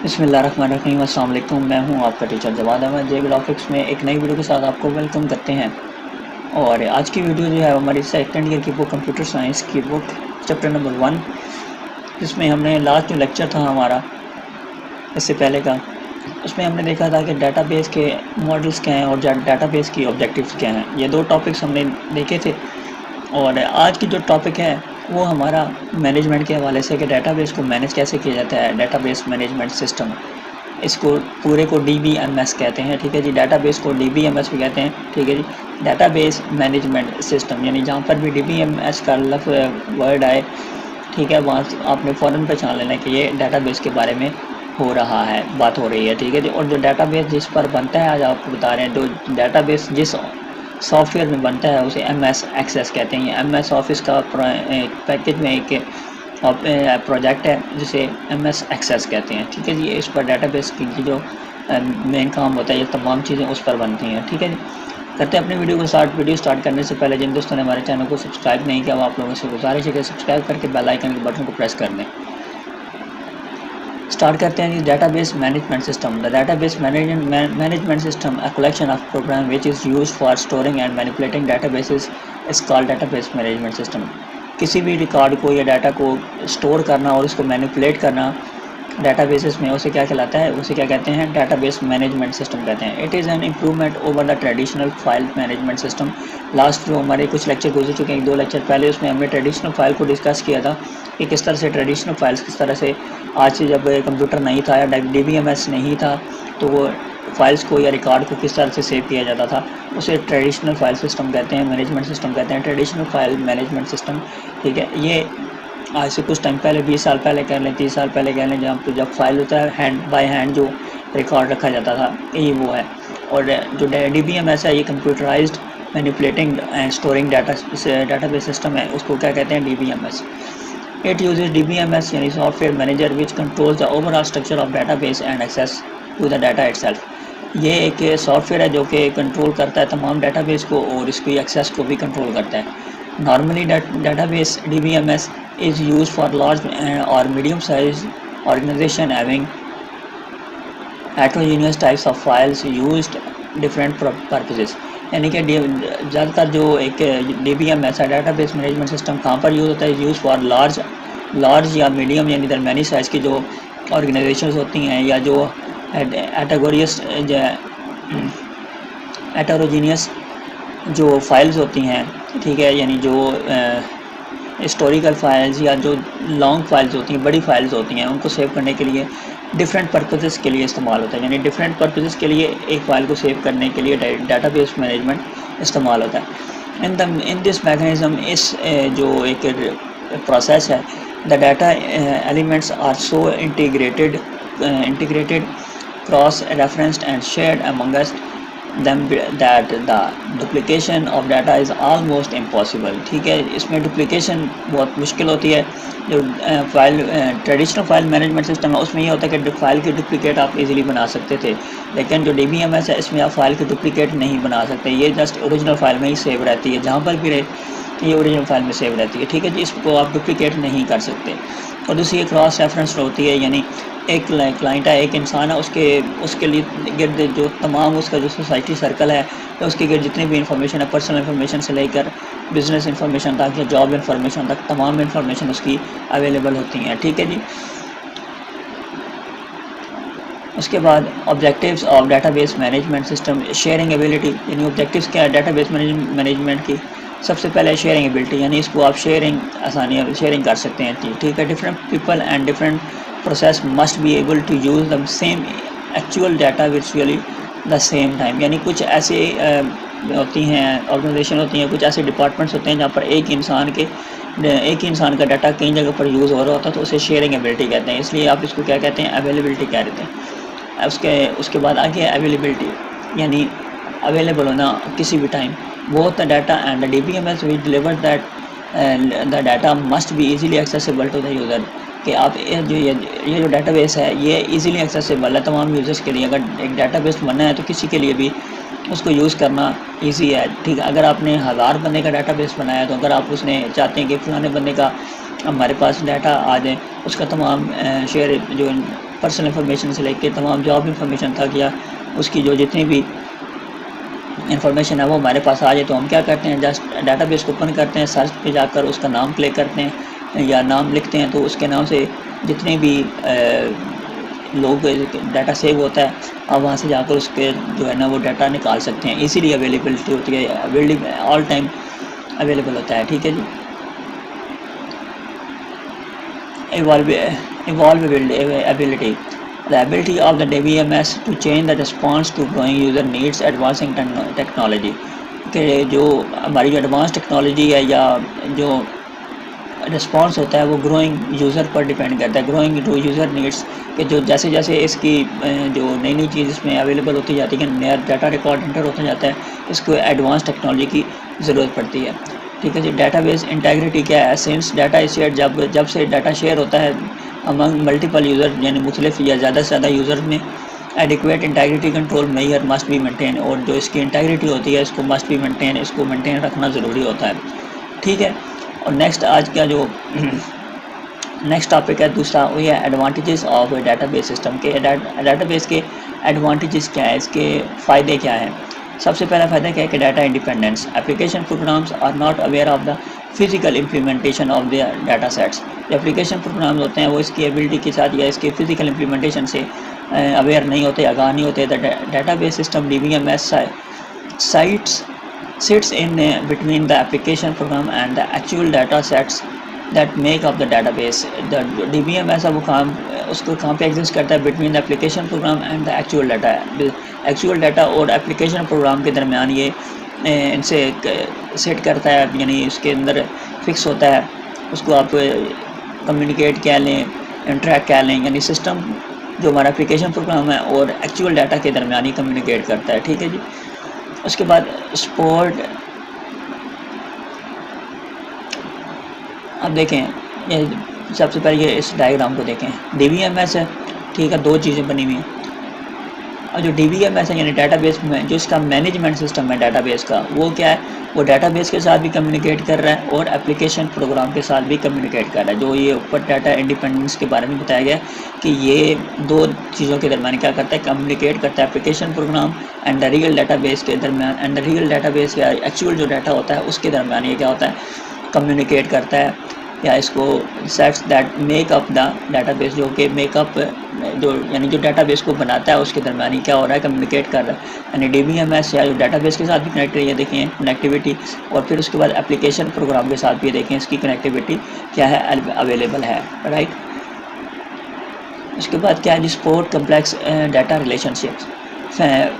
بسم اللہ الرحمن الرحیم۔ السلام علیکم، میں ہوں آپ کا ٹیچر جواد احمد۔ جے گرافکس میں ایک نئی ویڈیو کے ساتھ آپ کو ویلکم کرتے ہیں۔ اور آج کی ویڈیو جو ہے ہماری سیکنڈ ایئر کی بک کمپیوٹر سائنس کی بک چیپٹر نمبر 1، جس میں ہم نے لاسٹ جو لیکچر تھا ہمارا اس سے پہلے کا، اس میں ہم نے دیکھا تھا کہ ڈیٹا بیس کے ماڈلز کیا ہیں اور ڈیٹا بیس کی آبجیکٹیوز کیا ہیں۔ یہ دو ٹاپکس ہم نے دیکھے تھے، اور آج کی جو ٹاپک ہے وہ ہمارا مینجمنٹ کے حوالے سے کہ ڈیٹا بیس کو مینیج کیسے کیا جاتا ہے، ڈیٹا بیس مینجمنٹ سسٹم۔ اس کو پورے کو ڈی بی ایم ایس کہتے ہیں، ٹھیک ہے جی۔ ڈیٹا بیس کو ڈی بی ایم ایس بھی کہتے ہیں، ٹھیک ہے جی۔ ڈیٹا بیس مینجمنٹ سسٹم، یعنی جہاں پر بھی ڈی بی ایم ایس کا ورڈ آئے، ٹھیک ہے، وہاں آپ نے فوراً پہچان لینا کہ یہ ڈیٹا بیس کے بارے میں ہو رہا ہے، بات ہو رہی ہے، ٹھیک ہے جی۔ اور جو ڈیٹا بیس جس پر بنتا ہے، آج آپ کو بتا رہے ہیں، جو ڈیٹا بیس جس سافٹ ویئر میں بنتا ہے اسے ایم ایس ایکسیس کہتے ہیں۔ ایم ایس آفس کا پیکج میں ایک پروجیکٹ ہے جسے ایم ایس ایکسیس کہتے ہیں، ٹھیک ہے جی۔ اس پر ڈیٹا بیس کی جو مین کام ہوتا ہے، یہ تمام چیزیں اس پر بنتی ہیں، ٹھیک ہے جی۔ کرتے ہیں اپنی ویڈیو سٹارٹ کرنے سے پہلے جن دوستوں نے ہمارے چینل کو سبسکرائب نہیں کیا، وہ آپ لوگوں سے گزارش ہے کہ سبسکرائب کر کے بیل آئیکن کے بٹن کو پریس کر دیں۔ اسٹارٹ کرتے ہیں جی۔ Database management system. The data base management system a collection of program which is use for storing and manipulating databases is called database management system. کسی بھی record کو یا data کو store کرنا اور اس کو manipulate کرنا data bases میں، اسے کیا کہلاتا ہے، اسے کیا کہتے ہیں، ڈیٹا بیس مینجمنٹ سسٹم کہتے ہیں۔ It is an improvement over the traditional file management system. Last جو ہمارے کچھ لیکچر گزر چکے ہیں، 2 لیکچر پہلے، اس میں ہم نے ٹریڈیشنل فائل کو ڈسکس کیا تھا کہ کس طرح سے ٹریڈیشنل فائلز، کس طرح سے آج سے جب کمپیوٹر نہیں تھا یا ڈی بی ایم ایس نہیں تھا تو وہ فائلز کو یا ریکارڈ کو کس طرح سے سیو کیا جاتا تھا، اسے ٹریڈیشنل فائل سسٹم کہتے ہیں، مینجمنٹ سسٹم کہتے ہیں، ٹریڈیشنل فائل مینجمنٹ سسٹم، ٹھیک ہے۔ یہ آج سے کچھ ٹائم پہلے، 20 سال پہلے کہہ لیں، 30 سال پہلے کہہ لیں، جب فائل ہوتا ہے ہینڈ بائی ہینڈ جو ریکارڈ رکھا جاتا تھا، یہ وہ ہے۔ اور جو ڈی بی ایم ایس ہے، یہ computerized manipulating and storing data base system ہے، اس کو کیا کہتے ہیں، D B M S. It uses DBMS یعنی software manager which controls the overall structure of database and access to the data itself۔ یہ ایک سافٹ ویئر ہے جو کہ کنٹرول کرتا ہے تمام ڈیٹا بیس کو اور اس کی ایکسیس کو بھی کنٹرول کرتا ہے۔ Normally data base DBMS is used for large or medium size organization having heterogeneous types of files used different purposes۔ یعنی کہ زیادہ تر جو ایک ڈی بی ایم ایس ہے، ڈیٹا بیس مینجمنٹ سسٹم، کہاں پر یوز ہوتا ہے، یوز فار لارج یا میڈیم یعنی درمیانی سائز کی جو آرگنائزیشنز ہوتی ہیں، یا جو ایٹروجینیس جو فائلز ہوتی ہیں، ٹھیک ہے، یعنی جو ہسٹوریکل فائلز یا جو لانگ فائلز ہوتی ہیں، بڑی فائلز ہوتی ہیں، ان کو سیو کرنے کے لیے ڈفرینٹ پرپزز کے لیے استعمال ہوتا ہے۔ یعنی ڈفرینٹ پرپزز کے لیے ایک فائل کو سیو کرنے کے لیے ڈیٹا بیس مینجمنٹ استعمال ہوتا ہے۔ ان دس میکانزم، اس جو ایک پروسیس ہے، the data elements are so integrated cross referenced and shared amongst them that the duplication of data is almost impossible۔ ٹھیک ہے، اس میں ڈپلیکیشن بہت مشکل ہوتی ہے۔ جو ٹریڈیشنل فائل مینجمنٹ سسٹم ہے، اس میں یہ ہوتا ہے کہ فائل کی ڈپلیکیٹ آپ ایزیلی بنا سکتے تھے، لیکن جو ڈی بی ایم ایس ہے، اس میں آپ فائل کی ڈپلیکیٹ نہیں بنا سکتے۔ یہ جسٹ اوریجنل فائل میں ہی سیو رہتی ہے، جہاں پر بھی رہے یہ اوریجنل فائل میں سیو رہتی ہے، ٹھیک ہے جی۔ اس کو آپ ڈپلیکیٹ نہیں کر سکتے۔ اور دوسری یہ کراس ریفرنس ہوتی ہے، یعنی ایک کلائنٹ ہے، ایک انسان ہے، اس کے لیے گرد جو تمام اس کا جو سوسائٹی سرکل ہے، اس کے گرد جتنی بھی انفارمیشن ہے، پرسنل انفارمیشن سے لے کر بزنس انفارمیشن تک یا جاب انفارمیشن تک، تمام انفارمیشن اس کی اویلیبل ہوتی ہیں، ٹھیک ہے جی۔ اس کے بعد objectives of data base management system, sharing ability, یعنی آبجیکٹیوز کیا ہے ڈیٹا بیس مینجمنٹ کی؟ سب سے پہلے شیئرنگ ایبلٹی، یعنی اس کو آپ شیئرنگ کر سکتے ہیں، ٹھیک ہے۔ Different people and different process must be able to use the same actual data virtually the same time. یعنی کچھ ایسے ہوتی ہیں آرگنائزیشن ہوتی ہیں، کچھ ایسے ڈپارٹمنٹس ہوتے ہیں جہاں پر ایک ہی انسان کا ڈیٹا کئی جگہ پر یوز ہو رہا ہوتا ہے، تو اسے شیئرنگ ایبلٹی کہتے ہیں۔ اس لیے آپ اس کو کیا کہتے ہیں، اویلیبلٹی کہہ دیتے ہیں۔ اس کے بعد آگے اویلیبلٹی، یعنی اویلیبل ہونا کسی بھی time. Both the data and the D B M S which deliver that the data must be easily accessible to the user. کہ آپ یہ جو ڈیٹا بیس ہے، یہ ایزیلی ایکسیسیبل ہے تمام یوزرس کے لیے۔ اگر ایک ڈیٹا بیس بننا ہے تو کسی کے لیے بھی اس کو یوز کرنا ایزی ہے، ٹھیک ہے۔ اگر آپ نے 1000 بندے کا ڈیٹا بیس بنایا ہے، تو اگر آپ اس نے چاہتے ہیں کہ فلانے بندے کا ہمارے پاس ڈیٹا آ جائے، اس کا تمام شیئر جو پرسنل انفارمیشن سے لے کے تمام جاب انفارمیشن تک یا اس کی جو جتنی بھی انفارمیشن ہے وہ ہمارے پاس آ جائے تو ہم کیا کرتے ہیں جسٹ ڈیٹا بیس کو اوپن کرتے ہیں, سرچ پہ جا کر اس کا نام کلک کرتے ہیں یا نام لکھتے ہیں تو اس کے نام سے جتنے بھی لوگ ڈیٹا سیو ہوتا ہے آپ وہاں سے جا کر اس کے جو ہے نا وہ ڈیٹا نکال سکتے ہیں. ایزیلی اویلیبلٹی ہوتی ہے, آل ٹائم اویلیبل ہوتا ہے. ٹھیک ہے جی. Evolvability, the ability of the DBMS to change the response to growing user needs, advancing technology. کہ جو ہماری جو ایڈوانس ٹیکنالوجی ہے یا جو رسپانس ہوتا ہے وہ گروئنگ یوزر پر ڈیپینڈ کرتا ہے, گروئنگ ٹو یوزر نیڈس, کہ جو جیسے جیسے اس کی جو نئی نئی چیز اس میں اویلیبل ہوتی جاتی ہے, کہ نیا ڈیٹا ریکارڈ انٹر ہوتا جاتا ہے, اس کو ایڈوانس ٹیکنالوجی کی ضرورت پڑتی ہے. ٹھیک ہے جی. ڈیٹا بیس انٹیگریٹی کیا ہے؟ سنس ڈیٹا از شیئر, جب سے ڈیٹا شیئر ہوتا ہے امنگ ملٹیپل یوزر یعنی مختلف یا زیادہ سے زیادہ یوزر میں, adequate integrity control measure must be maintain, اور جو اس کی انٹیگریٹی ہوتی ہے اس کو مسٹ بی مینٹین, اس کو مینٹین رکھنا ضروری ہوتا ہے. ٹھیک ہے. اور نیکسٹ آج کا جو نیکسٹ ٹاپک ہے دوسرا وہ ہے advantages of a data base system کے. ڈیٹا بیس کے ایڈوانٹیجز کیا ہے, اس کے فائدے کیا ہیں؟ سب سے پہلا فائدہ کیا ہے کہ data independence. Application programs are not aware of the physical implementation of the data sets. جو اپلیکیشن پروگرامز ہوتے ہیں وہ اس کی ایبلٹی کے ساتھ یا اس کی فزیکل امپلیمنٹیشن سے اویئر نہیں ہوتے, آگاہ نہیں ہوتے. Data base system DBMS sits in between the application program and the actual data sets that make up the database. The DBMS وہ کام اس کو کہاں پہ ایگزسٹ کرتا ہے؟ Between the application program and the actual data. Actual data اور application program کے درمیان یہ ان سے سیٹ کرتا ہے, یعنی اس کے اندر فکس ہوتا ہے. اس کو آپ کمیونیکیٹ کہہ لیں, انٹریکٹ کہہ لیں, یعنی سسٹم جو ہمارا اپلیکیشن پروگرام ہے اور ایکچوئل ڈیٹا کے درمیان ہی کمیونیکیٹ کرتا ہے. ٹھیک ہے جی. اس کے بعد سپورٹ, اب دیکھیں یہ سب سے پہلے یہ اس ڈائیگرام کو دیکھیں. DBMS ہے, ٹھیک ہے, دو چیزیں بنی ہوئی ہیں. اور جو DBMS ہے یعنی ڈیٹا بیس میں جو اس کا مینجمنٹ سسٹم ہے ڈیٹا بیس کا, وہ کیا ہے؟ وہ ڈیٹا بیس کے ساتھ بھی کمیونیکیٹ کر رہا ہے اور اپلیکیشن پروگرام کے ساتھ بھی کمیونیکیٹ کر رہا ہے. جو یہ اوپر ڈیٹا انڈیپینڈنس کے بارے میں بتایا گیا کہ یہ دو چیزوں کے درمیان کیا کرتا ہے؟ کمیونیکیٹ کرتا ہے. Application program and the real data base کے درمیان, and the real data base یا ایکچوئل جو ڈیٹا ہوتا ہے اس کے درمیان یہ کیا ہوتا ہے؟ کمیونیکیٹ کرتا ہے. یا اس کو sets that make up the data base, جو کہ میک اپ جو یعنی جو ڈیٹا بیس کو بناتا ہے اس کے درمیان ہی کیا ہو رہا ہے؟ کمیونیکیٹ کر رہا ہے. یعنی DBMS یا جو ڈیٹا بیس کے ساتھ بھی کنیکٹ ہے, یہ دیکھیں کنیکٹیوٹی, اور پھر اس کے بعد اپلیکیشن پروگرام کے ساتھ بھی دیکھیں اس کی کنیکٹیوٹی کیا ہے, اویلیبل ہے. رائٹ. اس کے بعد کیا ہے؟ Support complex data relation ships.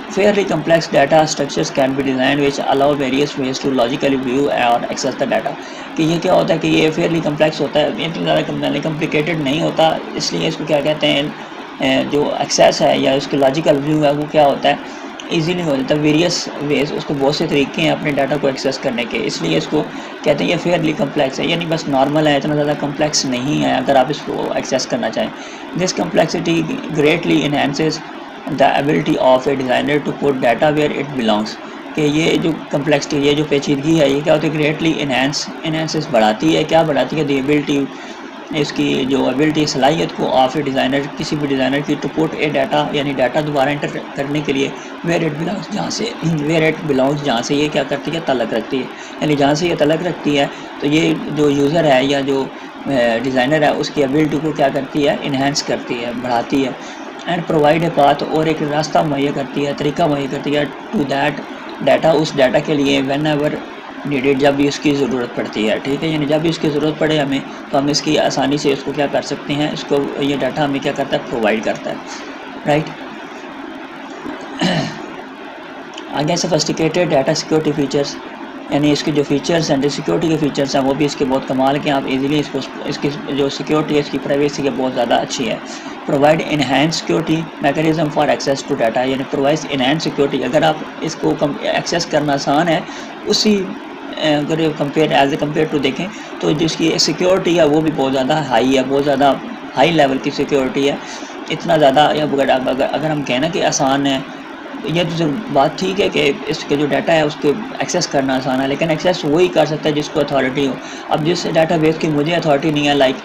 Fairly complex data structures can be designed which allow various ways to logically view or access the data. کہ یہ کیا ہوتا ہے کہ یہ فیئرلی کمپلیکس ہوتا ہے, اتنا زیادہ کمپلیکیٹڈ نہیں ہوتا, اس لیے اس کو کیا کہتے ہیں جو ایکسیس ہے یا اس کی لاجیکل ویو ہے وہ کیا ہوتا ہے؟ ایزیلی ہو جاتا ہے. ویریس ویز, اس کو بہت سے طریقے ہیں اپنے ڈاٹا کو ایکسیس کرنے کے, اس لیے اس کو کہتے ہیں یہ فیئرلی کمپلیکس ہے, یعنی بس نارمل ہے, اتنا زیادہ کمپلیکس نہیں ہے اگر آپ اس کو ایکسیس کرنا چاہیں. This complexity greatly enhances the ability of a designer to put data where it belongs. کہ یہ جو کمپلیکسٹی, یہ جو پیچیدگی ہے, یہ کیا ہوتی ہے؟ گریٹلی انہینسز بڑھاتی ہے. کیا بڑھاتی ہے؟ دی ایبلٹی, اس کی جو ایبلٹی صلاحیت کو آف اے ڈیزائنر, کسی بھی ڈیزائنر کی, ٹو پٹ اے ڈیٹا یعنی ڈیٹا دوبارہ انٹر کرنے کے لیے ویئر اٹ بلانگس, جہاں سے یہ کیا کرتی ہے؟ تعلق رکھتی ہے. یعنی جہاں سے یہ تعلق رکھتی ہے تو یہ جو یوزر ہے یا جو ڈیزائنر ہے اس کی ایبلٹی کو کیا کرتی ہے؟ انہینس کرتی ہے, بڑھاتی ہے. اینڈ پرووائڈ اے پاتھ, اور ایک راستہ مہیا کرتی ہے, طریقہ مہیا کرتی ہے, ٹو دیٹ ڈیٹا, اس ڈیٹا کے لیے, وین ایور نیڈیڈ, جب بھی اس کی ضرورت پڑتی ہے. ٹھیک ہے. یعنی جب بھی اس کی ضرورت پڑے ہمیں تو ہم اس کی آسانی سے اس کو کیا کر سکتے ہیں, اس کو یہ ڈیٹا ہمیں کیا کرتا ہے؟ پرووائڈ کرتا ہے. رائٹ. آگے سفسٹیکیٹڈ ڈیٹا سیکورٹی فیچرس, یعنی اس کے جو فیچرس ہیں, جو سیکورٹی کے فیچرس ہیں وہ بھی اس کے بہت کمال کے ہیں. آپ ایزیلی اس کی جو سیکورٹی ہے, اس کی پرائیویسی ہے بہت زیادہ اچھی ہے. Provide enhance security mechanism for access to data, یعنی پرووائڈ انہینس سیکورٹی, اگر آپ اس کو ایکسیس کرنا آسان ہے اسی اگر ایز اے کمپیئر ٹو دیکھیں تو جس کی سیکورٹی ہے وہ بھی بہت زیادہ ہائی ہے, بہت زیادہ ہائی لیول کی سیکورٹی ہے. اتنا زیادہ اگر ہم کہیں نا کہ آسان ہے یہ تو بات ٹھیک ہے کہ اس کے جو ڈیٹا ہے اس کو ایکسیس کرنا آسان ہے، لیکن ایکسیس وہی کر سکتا ہے جس کو اتھارٹی ہو. اب جس ڈیٹا بیس کی مجھے اتھارٹی نہیں ہے، لائک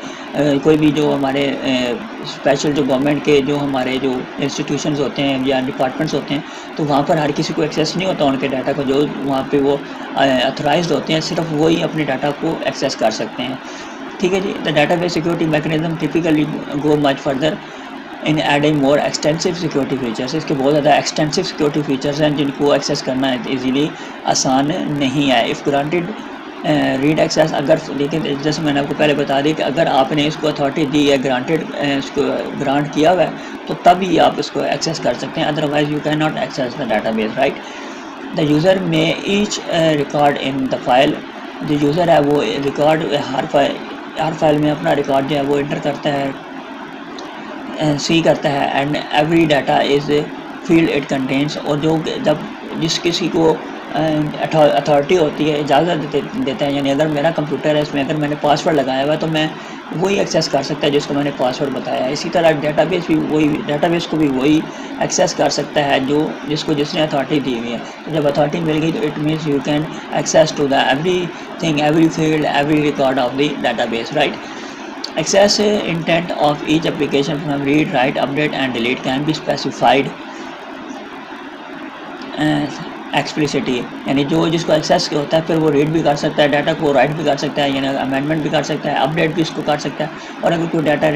کوئی بھی جو ہمارے اسپیشل جو گورنمنٹ کے جو ہمارے جو انسٹیٹیوشنز ہوتے ہیں یا ڈپارٹمنٹس ہوتے ہیں، تو وہاں پر ہر کسی کو ایکسیس نہیں ہوتا ان کے ڈیٹا کو. جو وہاں پہ وہ اتھورائزڈ ہوتے ہیں صرف وہی اپنے ڈیٹا کو ایکسیس کر سکتے ہیں. ٹھیک ہے جی. The data base security mechanism typically go much further in adding more extensive security features. اس کے بہت زیادہ ایکسٹینسو سیکورٹی فیچرس ہیں جن کو ایکسیس کرنا ایزیلی آسان نہیں ہے. اف گرانٹیڈ ریڈ ایکسیس، اگر لیکن جیسے میں نے آپ کو پہلے بتا دی کہ اگر آپ نے اس کو اتھارٹی دی ہے، گرانٹیڈ اس کو گرانٹ کیا ہوا ہے، تو تب ہی آپ اس کو ایکسیس کر سکتے ہیں. Otherwise you can not access the data base, right. The user manage record in the file. جو یوزر ہے وہ ریکارڈ ہر فائل میں اپنا ریکارڈ جو ہے وہ انٹر کرتا ہے، سی کرتا ہے. And every data is field it contains. اور جو جب جس کسی کو اتھارٹی ہوتی ہے، اجازت دیتا ہے، یعنی اگر میرا کمپیوٹر ہے، اس میں اگر میں نے پاسورڈ لگایا ہوا ہے تو میں وہی ایکسیس کر سکتا ہے جس کو میں نے پاسورڈ بتایا ہے. اسی طرح ڈیٹا بیس کو بھی وہی ایکسیس کر سکتا ہے جس نے اتھارٹی دی ہوئی ہے. جب اتھارٹی مل گئی تو it means you can access to the everything, every field, every record of the data base, right. Access intent of each application from read, write, update and delete can be specified explicitly. یعنی جس کو access ہوتا ہے پھر وہ red بھی کر سکتا ہے ڈیٹا کو، رائٹ بھی کر سکتا ہے، یعنی امینڈمنٹ بھی کر سکتا ہے، اپڈیٹ بھی اس کو کر سکتا ہے، اور اگر کوئی ڈیٹا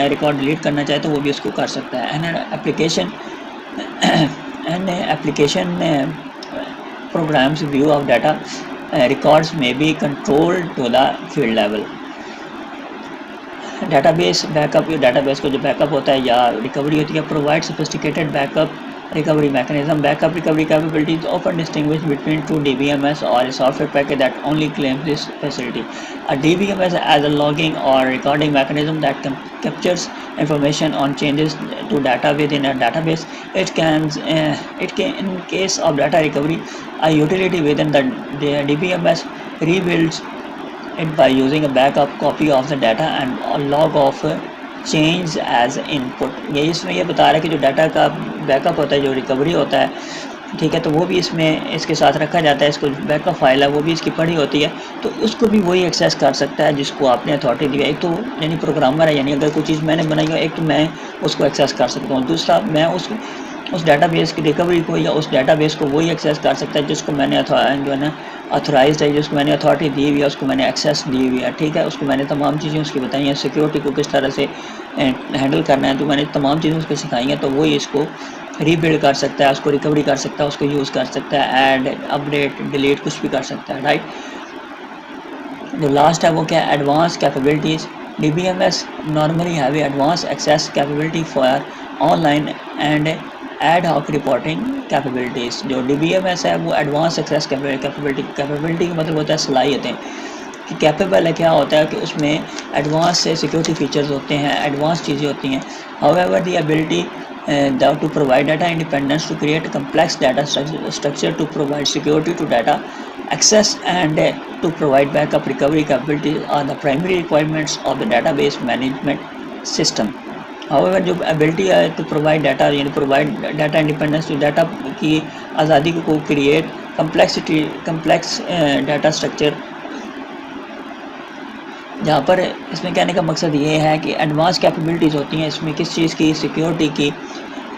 ریکارڈ ڈیلیٹ کرنا چاہے تو وہ بھی اس کو کر سکتا ہے. Application programs view of data records may be controlled to the field level. Data base back up, data base کو جو بیک اپ ہوتا ہے یا ریکوری ہوتی ہے، provide sophisticated back up recovery mechanism. Backup recovery capabilities often distinguish between two DBMS or a software package that only claims this facility. A DBMS as a logging or recording mechanism that captures information on changes to data within a database. It can in case of data recovery, a utility within the DBMS rebuilds it by using a backup copy of the data and a log of change as input. یہ اس میں یہ بتا رہا ہے کہ جو data کا بیک اپ ہوتا ہے، جو ریکوری ہوتا ہے، ٹھیک ہے، تو وہ بھی اس کے ساتھ رکھا جاتا ہے. اس کو بیک اپ فائل ہے وہ بھی اس کی پڑھی ہوتی ہے، تو اس کو بھی وہی ایکسیس کر سکتا ہے جس کو آپ نے اتھارٹی دی ہے. ایک تو یعنی پروگرامر ہے، یعنی اگر کوئی چیز میں نے بنائی ہو، ایک تو میں اس کو ایکسیس کر سکتا ہوں، دوسرا میں اس ڈیٹا بیس کی ریکوری کو یا اس ڈیٹا بیس کو وہی ایکسیس کر سکتا ہے جس کو میں نے جو ہے نا اتھورائزڈ ہے، جس کو میں نے اتھارٹی دی ہوئی ہے، اس کو میں نے ایکسیس دی ہوئی ہے. ٹھیک ہے، اس کو میں نے تمام چیزیں اس کی بتائی ہیں، سیکیورٹی کو کس طرح سے ہینڈل کرنا ہے، تو میں نے تمام چیزیں اس کو سکھائی ہیں. تو وہی اس کو ری بلڈ کر سکتا ہے، اس کو ریکوری کر سکتا ہے، اس کو یوز کر سکتا ہے، ایڈ، اپڈیٹ، ڈیلیٹ کچھ بھی کر سکتا ہے، رائٹ. جو لاسٹ ہے وہ کیا ہے؟ Advance capabilities. D B M S normally have advance access capability for online and ad hoc reporting capabilities. جو ڈی بی ایم ایس ہے وہ ایڈوانس ایکسیس کیپیبلٹی کا مطلب ہوتا ہے صلاحیتیں، کہ کیپیبل ہے کیا ہوتا ہے کہ اس میں ایڈوانس سے سیکورٹی فیچرز ہوتے ہیں، ایڈوانس چیزیں ہوتی ہیں. however the ability to provide data independence, to create a complex data structure, to provide security to data access and to provide backup recovery capabilities are the primary requirements of the database management system. however جو ability ہے to provide data یعنی provide data independence، جو data کی آزادی کو create complex data structure, جہاں پر اس میں کہنے کا مقصد یہ ہے کہ ایڈوانس کیپیبلٹیز ہوتی ہیں اس میں کس چیز کی، سیکیورٹی کی،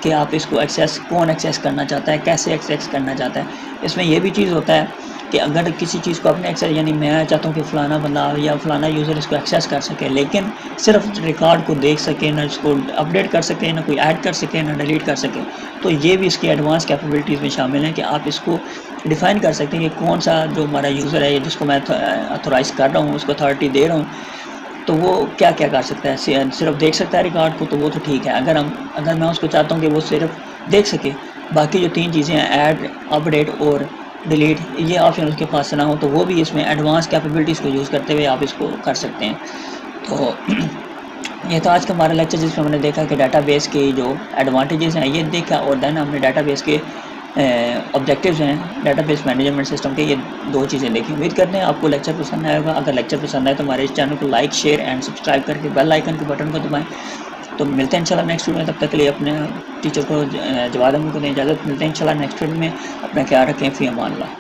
کہ آپ اس کو کون ایکسیس کرنا چاہتا ہے، کیسے ایکسیس کرنا چاہتا ہے. اس میں یہ بھی چیز ہوتا ہے کہ اگر کسی چیز کو اپنے ایکسیس، یعنی میں چاہتا ہوں کہ فلانا بندہ یا فلانا یوزر اس کو ایکسیس کر سکے، لیکن صرف ریکارڈ کو دیکھ سکے، نہ اس کو اپڈیٹ کر سکے، نہ کوئی ایڈ کر سکے، نہ ڈیلیٹ کر سکے، تو یہ بھی اس کی ایڈوانس کیپیبلٹیز میں شامل ہیں کہ آپ اس کو ڈیفائن کر سکتے ہیں کہ کون سا جو ہمارا یوزر ہے جس کو میں اتھورائز کر رہا ہوں، اس کو اتھارٹی دے رہا ہوں، تو وہ کیا کیا کر سکتا ہے. صرف دیکھ سکتا ہے ریکارڈ کو تو وہ تو ٹھیک ہے. اگر میں اس کو چاہتا ہوں کہ وہ صرف دیکھ سکے، باقی جو 3 چیزیں ہیں، ایڈ، اپڈیٹ اور ڈیلیٹ، یہ آپشن اس کے پاس نہ ہو، تو وہ بھی اس میں ایڈوانس کیپیبلٹیز کو یوز کرتے ہوئے آپ اس کو کر سکتے ہیں. تو یہ تو آج کا ہمارا لیکچر جس میں ہم نے دیکھا کہ ڈیٹا بیس کی جو ایڈوانٹیجز ہیں یہ دیکھا، اور دین ہم نے ڈیٹا بیس کے آبجیکٹیوز ہیں ڈیٹا بیس مینجمنٹ سسٹم کے، یہ 2 چیزیں دیکھیں. امید کرتے ہیں آپ کو لیکچر پسند آئے گا. اگر لیکچر پسند آئے تو ہمارے اس چینل کو لائک، شیئر اینڈ سبسکرائب کر کے بیل آئیکن کے بٹن کو دبائیں تو ملتے ہیں انشاءاللہ نیکسٹ ویڈیو میں. تب تک کے لیے اپنے ٹیچر کو جواد احمد کو دیں اجازت. ملتے ہیں انشاءاللہ نیکسٹ ویڈیو میں. اپنا خیال رکھیں. فی امان اللہ.